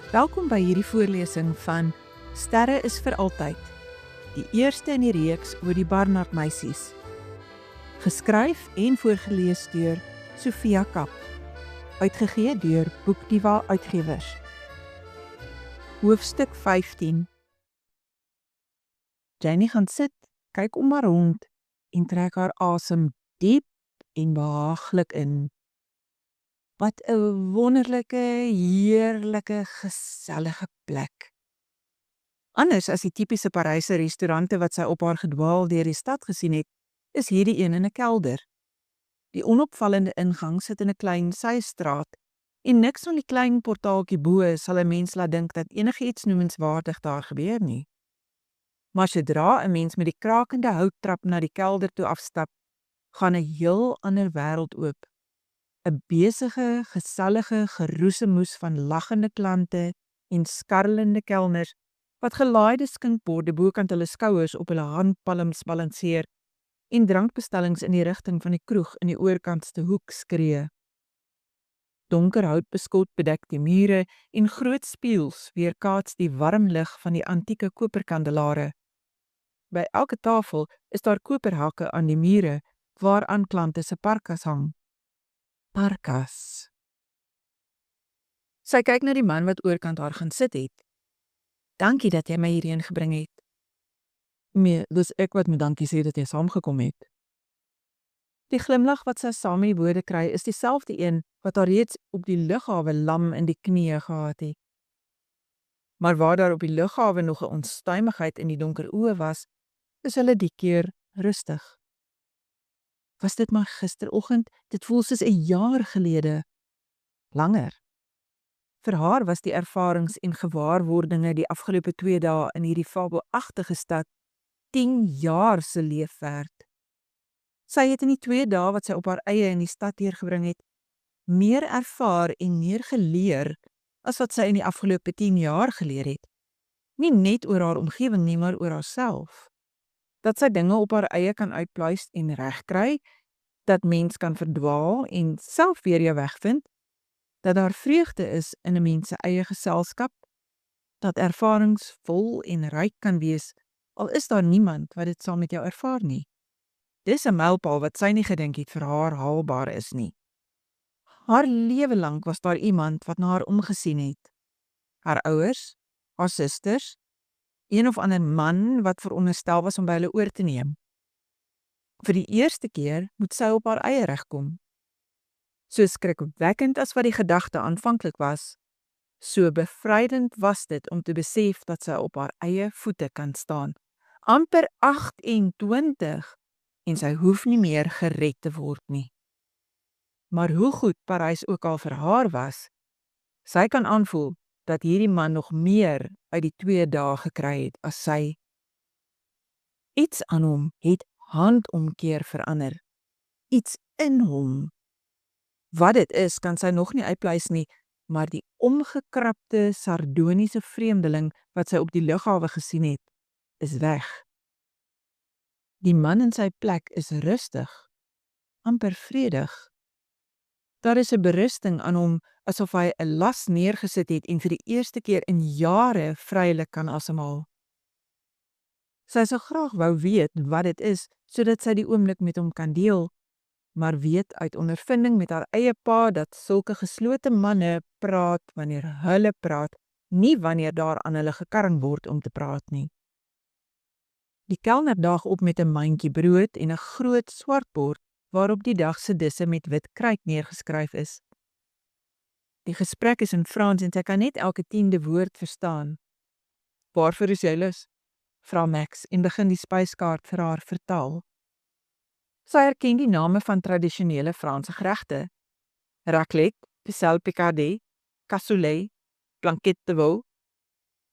Welkom by hierdie voorlesing van Sterre is vir altyd, die eerste in die reeks oor die Barnard meisies. Geskryf en voorgeles deur Sofia Kap, uitgegee deur Boekdiva Uitgewers. Hoofstuk 15. Jenny gaan sit, kyk om haar rond en trek haar asem diep en behaaglik in. Wat 'n wonderlike, heerlike, gesellige plek. Anders as die tipiese Paryse restaurante wat sy op haar gedwaal deur die stad gesien het, is hierdie een in 'n kelder. Die onopvallende ingang sit in 'n klein systraat en niks van die klein portaaltjie bo sal 'n mens laat dink dat enigiets noemenswaardig daar gebeur nie. Maar sodra 'n mens met die krakende houttrap na die kelder toe afstap, gaan 'n heel ander wêreld oop. 'n besige, gesellige geroesemoes van lagende klante en skarrelende kelners wat gelaaide skinkborde bokant hulle skouers op hulle handpalms balanseer en drankbestellings in die rigting van die kroeg in die oorkantste hoek skree. Donker houtbeskot bedek die mure en groot spieëls weerkaats die warm lig van die antieke koperkandelare. By elke tafel is daar koperhakke aan die mure waaraan klante se parkas hang. Parkas. Sy kyk na die man wat oorkant haar gaan sit het. Dankie dat jy my hierheen gebring het. Nee, dis ek wat moet dankie sê dat jy saamgekom het. Die glimlag wat sy saam met die woorde kry is dieselfde een wat haar reeds op die lughawe lam in die knieë gehad het. Maar waar daar op die lughawe nog 'n onstuimigheid in die donker oë was, is hulle die keer rustig. Was dit maar gisteroggend? Dit voel soos 'n jaar gelede. Langer. Vir haar was die ervarings en gewaarwordinge die afgelope 2 dae in hierdie fabelagtige stad 10 jaar se leefwerk. Sy het in die 2 dae wat sy op haar eie in die stad deurgebring het, meer ervaar en meer geleer as wat sy in die afgelope 10 jaar geleer het. Nie net oor haar omgewing nie, maar oor haarself. Dat sy dinge op haar eie kan uitpluis en regkry, dat mens kan verdwaal en self weer jou wegvind, dat daar vreugde is in 'n mens se eie geselskap, dat ervarings vol en ryk kan wees, al is daar niemand wat dit saam met jou ervaar nie. Dis 'n mylpaal wat sy nie gedink het vir haar haalbaar is nie. Haar lewe lank was daar iemand wat na haar omgesien het. Haar ouers, haar susters, een of ander man wat veronderstel was om by hulle oor te neem. Vir die eerste keer moet sy op haar eie regkom. So skrikwekkend as wat die gedagte aanvanklik was, so bevrydend was dit om te besef dat sy op haar eie voete kan staan. Amper 28 en sy hoef nie meer gered te word nie. Maar hoe goed Parys ook al vir haar was, sy kan aanvoel dat hierdie man nog meer uit die 2 dae gekry het as sy. Iets aan hom het handomkeer verander. Iets in hom. Wat dit is, kan sy nog nie uitpleis nie, maar die omgekrapte, sardoniese vreemdeling wat sy op die lughawe gesien het, is weg. Die man in sy plek is rustig, amper vredig. Daar is 'n berusting aan hom, asof hy 'n las neergesit het en vir die eerste keer in jare vrylik kan asemhaal. Sy sou graag wou weet wat dit is, sodat sy die oomblik met hom kan deel, maar weet uit ondervinding met haar eie pa dat sulke geslote manne praat wanneer hulle praat, nie wanneer daar aan hulle gekarring word om te praat nie. Die kelner daag op met 'n mandjie brood en 'n groot swart bord waarop die dag se disse met wit kruit neergeskryf is. Die gesprek is in Frans en sy kan net elke 10de woord verstaan. "Waarvoor is jy lus?" vra Max en begin die spyskaart vir haar vertaal. Sy herken die name van tradisionele Franse geregte: raclette, piselle picardie, cassoulet, blanquette de veau,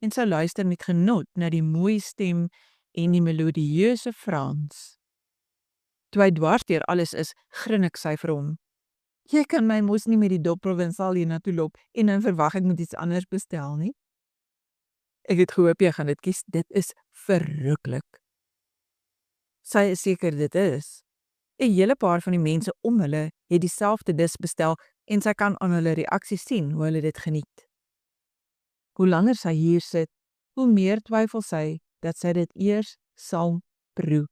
en sy luister met genot na die mooi stem en die melodieuse Frans. Toe hy dwars deur alles is, grin ek sy vir hom. "Jy kan my mos nie met die dop provinsal hiernatoe loop en dan verwag ek moet iets anders bestel nie." "Ek het gehoop jy gaan dit kies, dit is verruklik." Sy is seker dit is. 'n Hele paar van die mense om hulle het dieselfde dis bestel en sy kan aan hulle reaksie sien hoe hulle dit geniet. Hoe langer sy hier sit, hoe meer twyfel sy dat sy dit eers sal proe.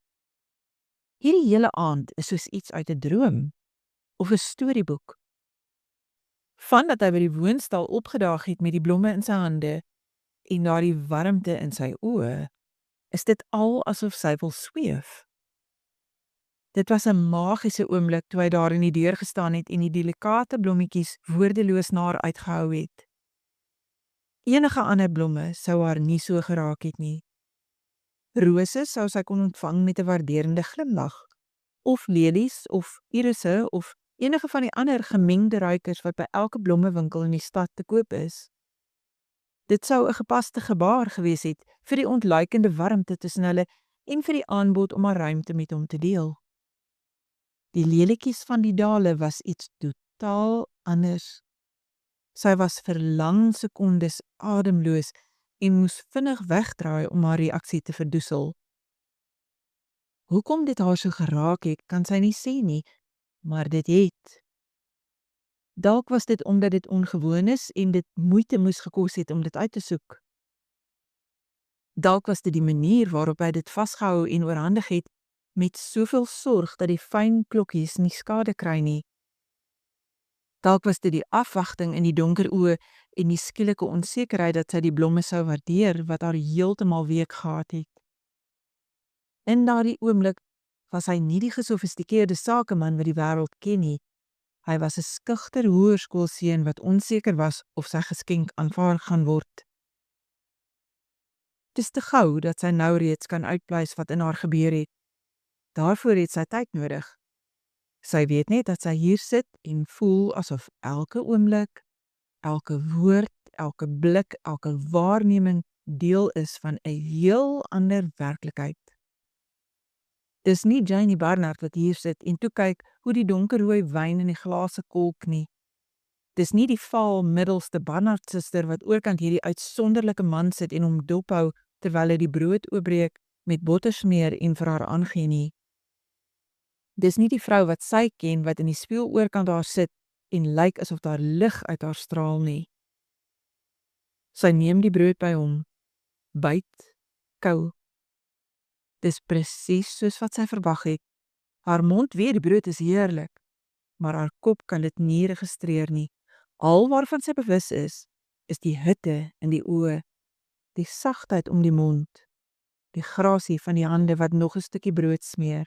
Hierdie hele aand is soos iets uit 'n droom of 'n storieboek. Vandat hy by die woonstal opgedaag het met die blomme in sy hande en daardie warmte in sy oë, is dit al asof sy wil sweef. Dit was 'n magiese oomblik toe hy daar in die deur gestaan het en die delikate blommetjies woordeloos na haar uitgehou het. Enige ander blomme sou haar nie so geraak het nie. Rose sou sy kon ontvang met 'n waarderende glimlag, of lelies of irisse of enige van die ander gemengde ruikers wat by elke blommewinkel in die stad te koop is. Dit sou 'n gepaste gebaar gewees het vir die ontluikende warmte tussen hulle en vir die aanbod om haar ruimte met hom te deel. Die lelietjies van die dale was iets totaal anders. Sy was vir lang sekondes ademloos en moes vinnig wegdraai om haar reaksie te verdoesel. Hoekom dit haar so geraak het, kan sy nie sê nie, maar dit het. Dalk was dit omdat dit ongewoon is en dit moeite moes gekos het om dit uit te soek. Dalk was dit die manier waarop hy dit vasgehou en oorhandig het, met soveel sorg dat die fyn klokkies nie skade kry nie. Dalk was dit die afwagting in die donker oë en die skielike onsekerheid dat sy die blomme sou waardeer wat haar heeltemal week gehad het. In daardie oomblik was hy nie die gesofistikeerde sakeman wat die wêreld ken nie. Hy was 'n skugter hoërskoolseun wat onseker was of sy geskenk aanvaar gaan word. Dis te gou dat sy nou reeds kan uitpleis wat in haar gebeur het. Daarvoor het sy tyd nodig. Sy weet net dat sy hier sit en voel asof elke oomblik, elke woord, elke blik, elke waarneming deel is van 'n heel ander werklikheid. Dis nie Janie Barnard wat hier sit en toe kyk hoe die donkerrooi wyn in die glase kolk nie. Dis nie die vaal middelste Barnard suster wat oorkant hierdie uitsonderlike man sit en hom dophou terwyl hy die brood oopbreek met bottersmeer en vir haar aangee nie. Dis nie die vrou wat sy ken wat in die spieël oorkant haar sit en lyk asof daar lig uit haar straal nie. Sy neem die brood by hom, byt, kou. Dis presies soos wat sy verwag het. Haar mond weet die brood is heerlik, maar haar kop kan dit nie registreer nie. Al waarvan sy bewus is die hitte in die oë, die sagtheid om die mond, die grasie van die hande wat nog 'n stukkie brood smeer.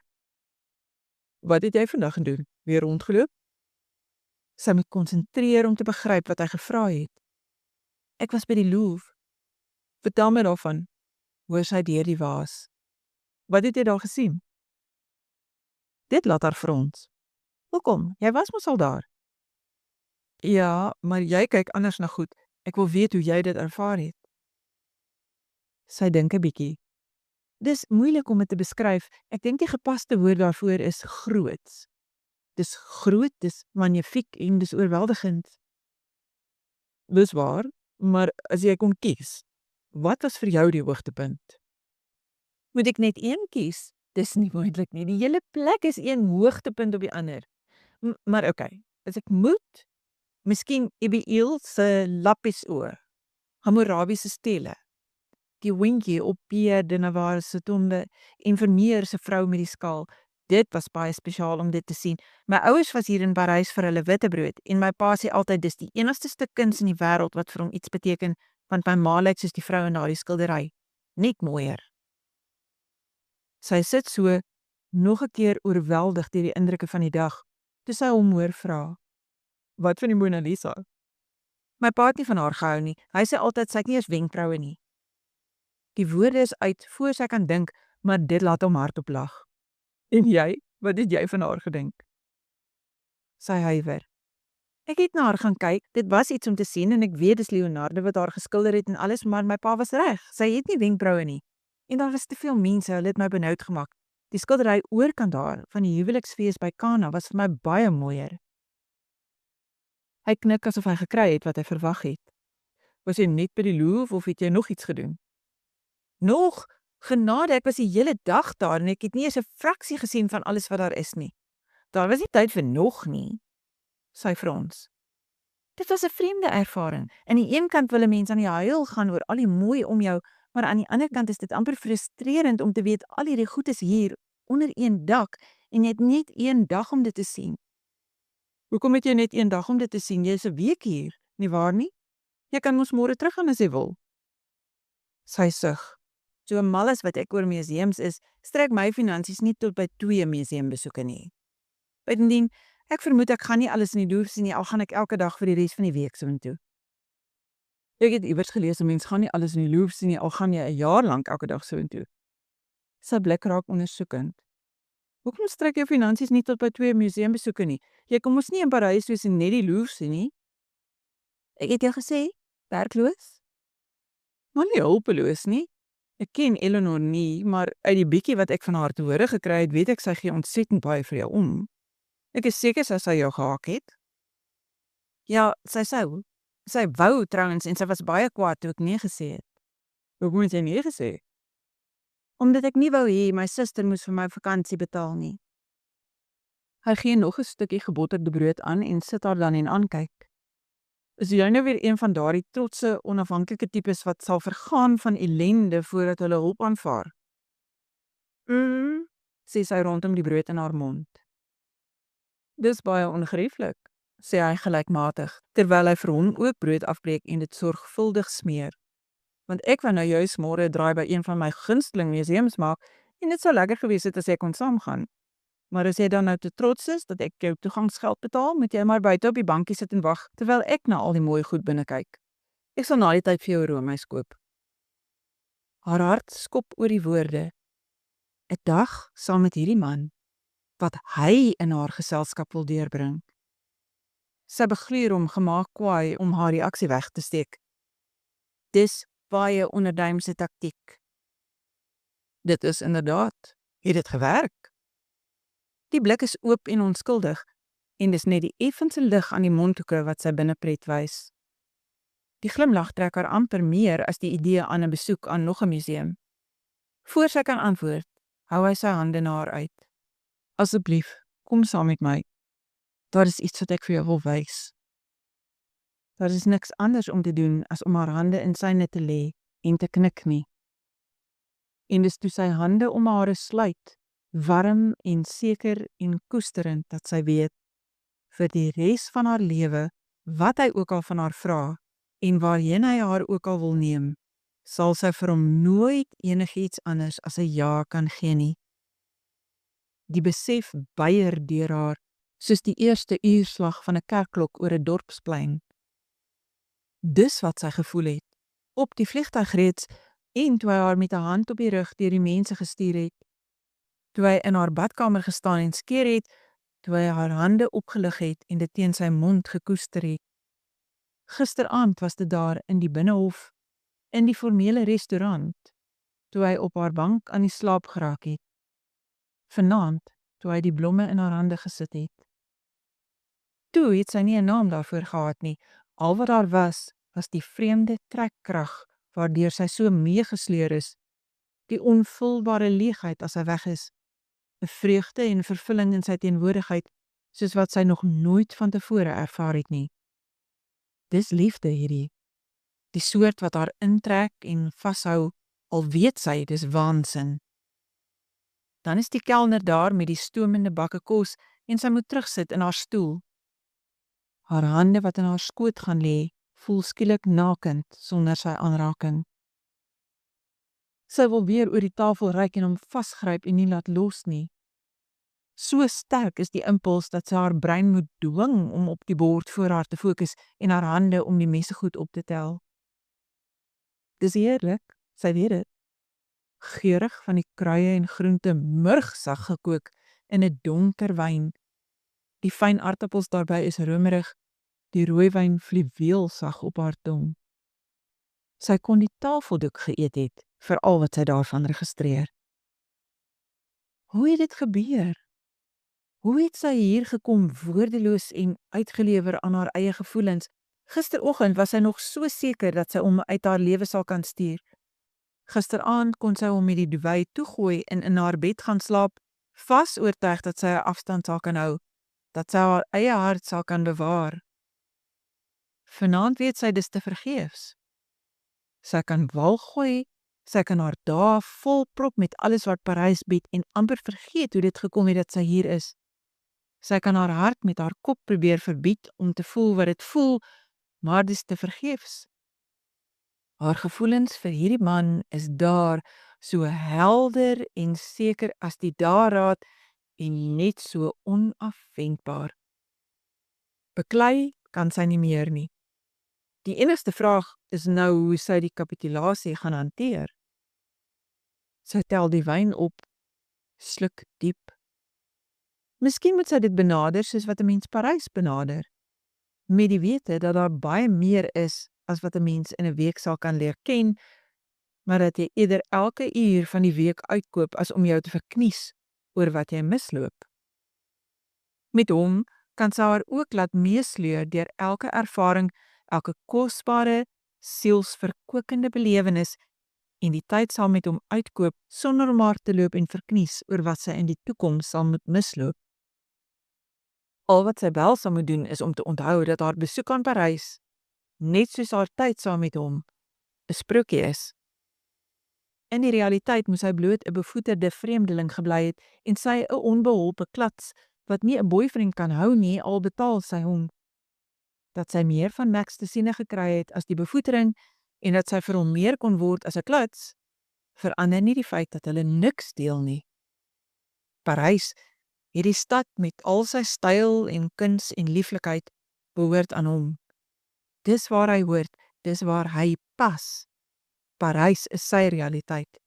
Wat het jy vandag gedoen? Weer rondgeloop? Sy moet konsentreer om te begryp wat hy gevra het. Ek was by die Louvre. Vertel my daarvan, hoor sy deur die waas. Wat het jy daar gesien? Dit laat haar frons. Hoekom? Jy was mos al daar. Ja, maar jy kyk anders na goed. Ek wil weet hoe jy dit ervaar het. Sy dink 'n bietjie. Dis moeilik om dit te beskryf. Ek dink die gepaste woord daarvoor is groots. Dis groot, dis magnifiek en dis oorweldigend. Dis waar, maar as jy kon kies, wat was vir jou die hoogtepunt? Moet ek net een kies? Dis nie moontlik nie. Die hele plek is een hoogtepunt op die ander. Maar okay, as ek moet, miskien Abigail se lappiesoor, Hammurabi se stele, die windjie op Pierre de Navarre se tombe en Vermeer se vrou met die skaal. Dit was baie spesiaal om dit te sien. My ouers was hier in Parys vir hulle witbrood en my pa sê altyd dis die enigste stuk kuns in die wêreld wat vir hom iets beteken, want my ma lyk soos die vrou in daardie skildery, net mooier. Sy sit so, nog 'n keer oorweldig deur die indrukke van die dag, toe sy hom hoor vra. Wat van die Mona Lisa? My pa het nie van haar gehou nie. Hy sê altyd sy het nie eens wenkbroue nie. Die woorde is uit voor sy kan dink, maar dit laat hom hardop lag. En jy? Wat het jy van haar gedink? Sy huiwer. Ek het na haar gaan kyk, dit was iets om te sien en ek weet dis Leonardo wat haar geskilder het en alles, maar my pa was reg. Sy het nie wenkbroue nie. En daar was te veel mense, hulle het my benoud gemaak. Die skildery oorkant daar van die huweliksfees by Kana was vir my baie mooier. Hy knik asof hy gekry het wat hy verwag het. Was jy net by die Louvre of het jy nog iets gedoen? Nog? Genade, ek was die hele dag daar en ek het nie eens 'n fraksie gesien van alles wat daar is nie. Daar was nie tyd vir nog nie. Sy frons. Dit was 'n vreemde ervaring. Aan die een kant wil 'n mens aan die huil gaan oor al die mooi om jou, maar aan die ander kant is dit amper frustrerend om te weet al hierdie goed is hier onder een dak en jy het net een dag om dit te sien. Hoekom het jy net een dag om dit te sien? Jy is 'n week hier, nie waar nie? Jy kan mos môre teruggaan as jy wil. Sy sug. So mal as wat ek oor museums is, strek my finansies nie tot by 2 museumbesoeke nie. Bovendien, ek vermoed ek gaan nie alles in die Louvre sien nie, al gaan ek elke dag vir die res van die week soontoe. Ek het iewers gelees 'n mens gaan nie alles in die Louvre sien nie, al gaan jy 'n jaar lank elke dag soontoe. Sy blik raak ondersoekend. Hoekom strek jou finansies nie tot by 2 museumbesoeke nie? Jy kom mos nie in Parys wees en net die Louvre sien nie. Ek het jou gesê, werkloos? Maar nie hulpeloos nie. Ek ken Eleanor nie, maar uit die bietjie wat ek van haar te hore gekry het, weet ek sy gee ontsettend baie vir jou om. Ek is seker sy jou gehaak het. Ja, sy sou. Sy wou trouens en sy was baie kwaad toe ek nee gesê het. Hoekom het jy nee gesê? Omdat ek nie wou hê my suster moes vir my vakansie betaal nie. Hy gee nog 'n stukkie gebotterde brood aan en sit haar dan en aankyk. Is jy nou weer een van daardie trotse, onafhanklike tipes wat sal vergaan van ellende voordat hulle hulp aanvaar? Sê sy rondom die brood in haar mond. Dis baie ongerieflik, sê hy gelykmatig, terwyl hy vir hom ook brood afbreek en dit sorgvuldig smeer. Want ek wou nou juis môre 'n draai by een van my gunsteling museums maak en dit sou lekker gewees het as ek kon saamgaan. Maar as jy dan nou te trots is dat ek jou toegangsgeld betaal, moet jy maar buite op die bankie sit en wag terwyl ek na al die mooi goed binne kyk. Ek sal na die tyd vir jou roomys koop. Haar hart skop oor die woorde. 'n Dag saam met hierdie man wat hy in haar geselskap wil deurbring. Sy begluur hom gemaak kwaai om haar reaksie weg te steek. Dis baie onderduimse taktiek. Dit is inderdaad. Het dit gewerk? Die blik is oop en onskuldig en dis net die effense lig aan die mondhoeke wat sy binnepret wys. Die glimlag trek haar amper meer as die idee aan 'n besoek aan nog 'n museum. Voor sy kan antwoord, hou hy sy hande na haar uit. Asseblief, kom saam met my. Daar is iets wat ek vir jou wil wys. Daar is niks anders om te doen as om haar hande in syne te lê en te knik nie. En dis toe sy hande om haar sluit, warm en seker en koesterend dat sy weet, vir die res van haar lewe, wat hy ook al van haar vra, en waarheen hy haar ook al wil neem, sal sy vir hom nooit enigiets anders as 'n ja kan gee nie. Die besef beier deur haar, soos die eerste uurslag van 'n kerkklok oor 'n dorpsplein. Dis wat sy gevoel het, op die vliegtuig reeds, en toe hy haar met 'n hand op die rug deur die mense gestuur het, toe hy in haar badkamer gestaan en skeer het, toe hy haar hande opgelig het en dit teen sy mond gekoester het. Gisteraand was dit daar in die binnehof, in die formele restaurant, toe hy op haar bank aan die slaap geraak het. Vanaand, toe hy die blomme in haar hande gesit het. Toe het sy nie 'n naam daarvoor gehad nie. Al wat daar was die vreemde trekkrag waardeur sy so meegesleur is, die onvulbare leegheid as hy weg is, 'n vreugde en vervulling in sy teenwoordigheid, soos wat sy nog nooit van tevore ervaar het nie. Dis liefde hierdie, die soort wat haar intrek en vashou, al weet sy dis waansin. Dan is die kelner daar met die stoomende bakke kos en sy moet terugsit in haar stoel. Haar hande wat in haar skoot gaan lê, voel skielik nakend sonder sy aanraking. Sy wil weer oor die tafel reik en hom vasgryp en nie laat los nie. So sterk is die impuls dat sy haar brein moet dwing om op die bord voor haar te fokus en haar hande om die messegoed op te tel. Dis heerlik, sy weet dit. Geurig van die kruie en groente murgsag gekook in 'n donker wyn. Die fyn aartappels daarbey is romerig, die rooiwyn fluweelsag op haar tong. Sy kon die tafeldoek geëet het, vir al wat sy daarvan registreer. Hoe het dit gebeur? Hoe het sy hier gekom woordeloos en uitgelewer aan haar eie gevoelens? Gisteroggend was sy nog so seker dat sy hom uit haar lewe sal kan stuur. Gisteraand kon sy hom met die duvet toegooi en in haar bed gaan slaap, vas oortuig dat sy 'n afstand sal kan hou, dat sy haar eie hart sal kan bewaar. Vanaand weet sy dis te vergeefs. Sy kan wal gooi, sy kan haar dae volprop met alles wat Parys bied en amper vergeet hoe dit gekom het dat sy hier is. Sy kan haar hart met haar kop probeer verbied om te voel wat dit voel, maar dis te vergeefs. Haar gevoelens vir hierdie man is daar, so helder en seker as die dageraad en net so onafwendbaar. Beklei kan sy nie meer nie. Die enigste vraag is nou hoe sy die kapitulasie gaan hanteer. Sy tel die wyn op, sluk diep. Miskien moet sy dit benader soos wat 'n mens Parys benader, met die wete dat daar baie meer is as wat 'n mens in 'n week sal kan leer ken, maar dat jy eerder elke uur van die week uitkoop as om jou te verknies oor wat jy misloop. Met hom kan sy haar ook laat meesleur deur elke ervaring, elke kosbare, sielsverkwikkende belewenis en die tyd sal met hom uitkoop sonder om haar te loop en verknies oor wat sy in die toekoms sal moet misloop. Al wat sy wel sal moet doen is om te onthou dat haar besoek aan Parys, net soos haar tyd saam met hom, 'n sprokie is. In die realiteit moes hy bloot 'n bevoeterde vreemdeling gebly het en sy 'n onbeholpe klats wat nie 'n boyfriend kan hou nie, al betaal sy hom. Dat sy meer van Max te siene gekry het as die bevoetering en dat sy vir hom meer kon word as 'n klats, verander nie die feit dat hulle niks deel nie. Parys, hierdie stad met al sy styl en kuns en lieflikheid, behoort aan hom. Dis waar hy hoort, dis waar hy pas. Parys is sy realiteit.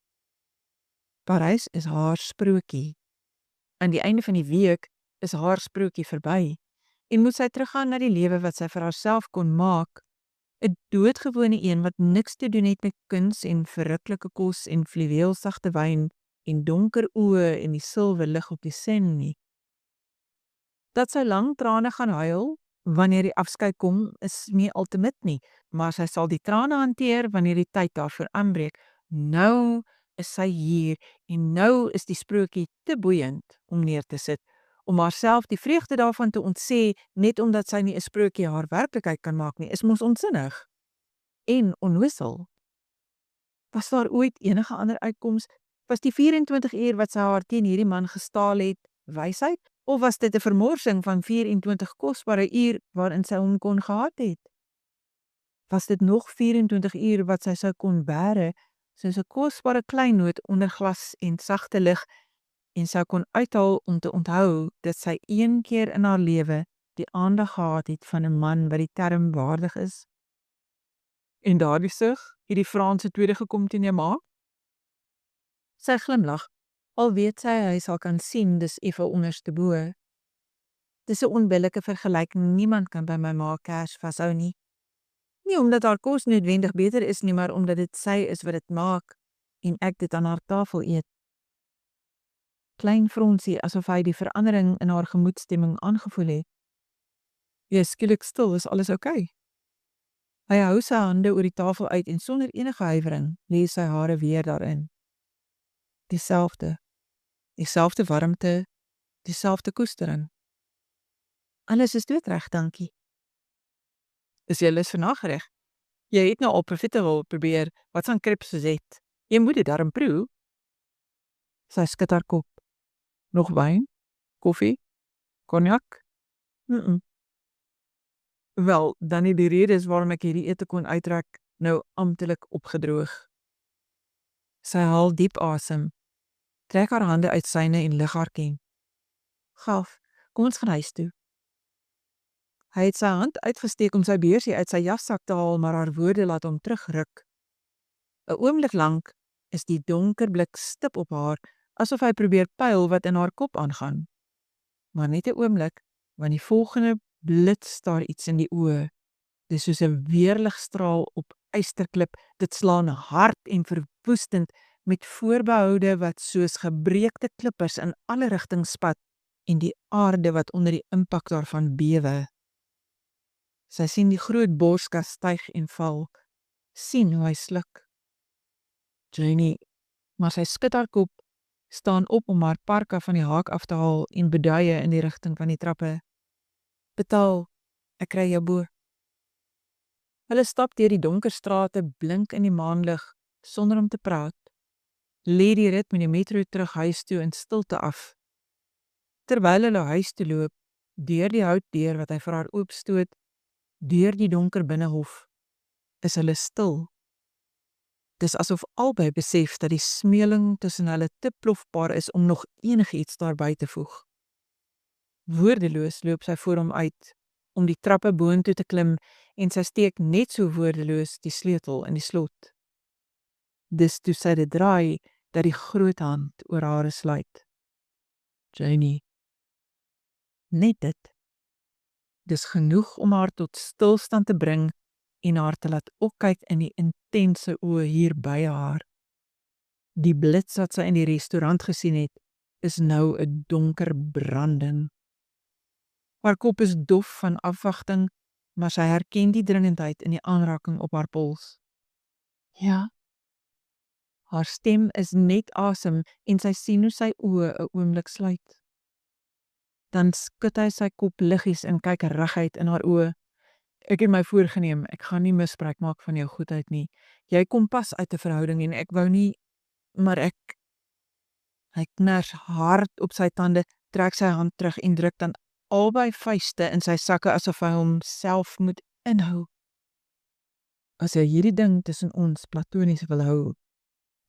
Parys is haar sprokie. Aan die einde van die week is haar sprokie verby en moet sy teruggaan na die lewe wat sy vir haarself kon maak, 'n doodgewone een wat niks te doen het met kuns en verruklike kos en fluweelsagte wyn en donker oë en die silwer lig op die Seine nie. Dat sy lang trane gaan huil wanneer die afskeid kom, is nie ultimate nie, maar sy sal die trane hanteer wanneer die tyd daarvoor aanbreek. Nou is sy hier en nou is die sprokie te boeiend om neer te sit, om haarself die vreugde daarvan te ontsê, net omdat sy nie 'n sprokie haar werklikheid kan maak nie, is mos onsinnig en onnoosel. Was daar ooit enige ander uitkoms? Was die 24 uur wat sy haar teen hierdie man gestaal het, wysheid? Of was dit 'n vermorsing van 24 kosbare uur waarin sy hom kon gehad het? Was dit nog 24 uur wat sy sou kon bære, soos 'n kosbare kleinoot onder glas en sagte lig, en sou kon uithaal om te onthou dat sy een keer in haar lewe die aandag gehad het van 'n man wat die term waardig is? En daardie sug het die Franse tweede gekom teen jou ma? Sy glimlag, al weet sy hy sal kan sien dis effe onderste bo. Dis 'n onbillike vergelyking, niemand kan by my ma kers vashou nie. Nie omdat haar kos noodwendig beter is nie, maar omdat dit sy is wat dit maak en ek dit aan haar tafel eet. Klein fronsie asof hy die verandering in haar gemoedstemming aangevoel het. Jy is skielik stil, is alles oukei? Hy hou sy hande oor die tafel uit en sonder enige huiwering lê sy hare weer daarin. Dieselfde warmte, dieselfde koestering. Alles is doodreg, dankie. Is jy lus vir nagereg? Jy het nou al profiterol probeer, wat van crepes het? Jy moet dit darm proe. Sy skud haar kop. Nog wyn? Koffie? Cognac? Wel, dan het die redes waarom ek hierdie ete kon uittrek nou amptelik opgedroog. Sy haal diep asem, trek haar hande uit syne en lig haar ken. Gaaf, kom ons gaan huis toe. Hy het sy hand uitgesteek om sy beursie uit sy jassak te haal, maar haar woorde laat hom terugruk. 'n Oomblik lank is die donker blik stip op haar, asof hy probeer pyl wat in haar kop aangaan. Maar net 'n oomblik, want die volgende blits daar iets in die oë. Dis soos 'n weerligstraal op ysterklip, dit slaan hard en verwoestend met voorbehoude wat soos gebreekte klippers in alle rigtings spat en die aarde wat onder die impak daarvan bewe. Sy sien die groot borskas styg en val, sien hoe hy sluk. Janie, maar sy skud haar kop, staan op om haar parka van die haak af te haal en beduie in die rigting van die trappe. Betaal, ek kry jou bo. Hulle stap deur die donker strate, blink in die maanlig, sonder om te praat. Lê die rit met die metro terug huis toe in stilte af. Terwyl hulle huis toe loop, deur die houtdeur wat hy vir haar oopstoot, deur die donker binnehof, is hulle stil. Dis asof albei besef dat die smeeling tussen hulle te plofbaar is om nog enigiets daarby te voeg. Woordeloos loop sy voor hom uit, om die trappe boontoe te klim en sy steek net so woordeloos die sleutel in die slot. Dis toe sy dit draai, dat die groot hand oor hare sluit. Janie. Net dit. Dis genoeg om haar tot stilstand te bring en haar te laat opkyk in die intense oë hier by haar. Die blits wat sy in die restaurant gesien het, is nou 'n donker branding. Haar kop is dof van afwagting, maar sy herken die dringendheid in die aanraking op haar pols. Ja. Haar stem is net asem en sy sien hoe sy oë 'n oomblik sluit. Dan skud hy sy kop liggies en kyk reguit in haar oë. Ek het my voorgenem, ek gaan nie misbruik maak van jou goedheid nie. Jy kom pas uit 'n verhouding en ek wou nie, maar ek... Hy kners hard op sy tande, trek sy hand terug en druk dan albei vuiste in sy sakke asof hy homself moet inhou. As jy hierdie ding tussen ons platonies wil hou,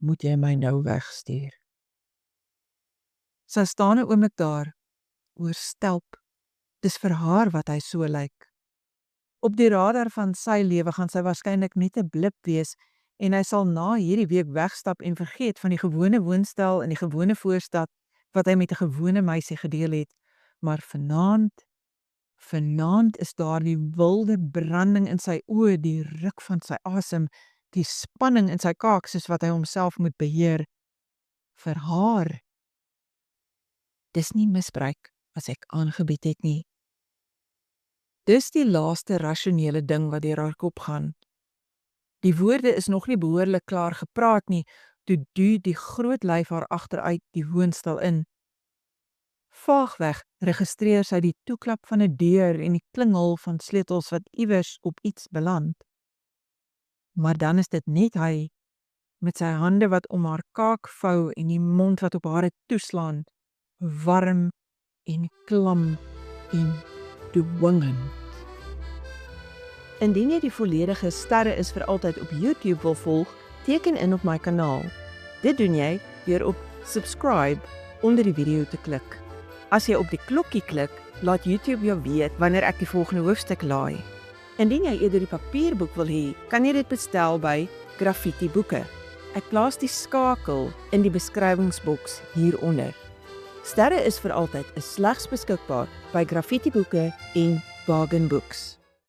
moet jy my nou wegstuur. Sy staan 'n oomblik daar, oorstelp. Dis vir haar wat hy so lyk. Op die radar van sy lewe gaan sy waarskynlik net 'n blip wees en hy sal na hierdie week wegstap en vergeet van die gewone woonstel in die gewone voorstad wat hy met 'n gewone meisie gedeel het. Maar vanaand is daar die wilde branding in sy oë, die ruk van sy asem, die spanning in sy kaak soos wat hy homself moet beheer. Vir haar. Dis nie misbruik as ek aangebied het nie. Dis die laaste rasionele ding wat deur haar kop gaan. Die woorde is nog nie behoorlik klaar gepraat nie, toe duw die groot lyf haar agteruit die woonstel in. Vaagweg registreer sy die toeklap van 'n deur en die klingel van sleutels wat iewers op iets beland. Maar dan is dit net hy, met sy hande wat om haar kaak vou en die mond wat op haar toeslaan, warm en klam en dwingend. Indien jy die volledige Sterre is vir altyd op YouTube wil volg, teken in op my kanaal. Dit doen jy deur op subscribe onder die video te klik. As jy op die klokkie klik, laat YouTube jou weet wanneer ek die volgende hoofstuk laai. Indien jy eerder die papierboek wil hê, kan jy dit bestel by Graffiti Boeke. Ek plaas die skakel in die beskrywingsboks hieronder. Sterre is vir altyd is slegs beskikbaar by Graffiti Boeke en Bargain Books.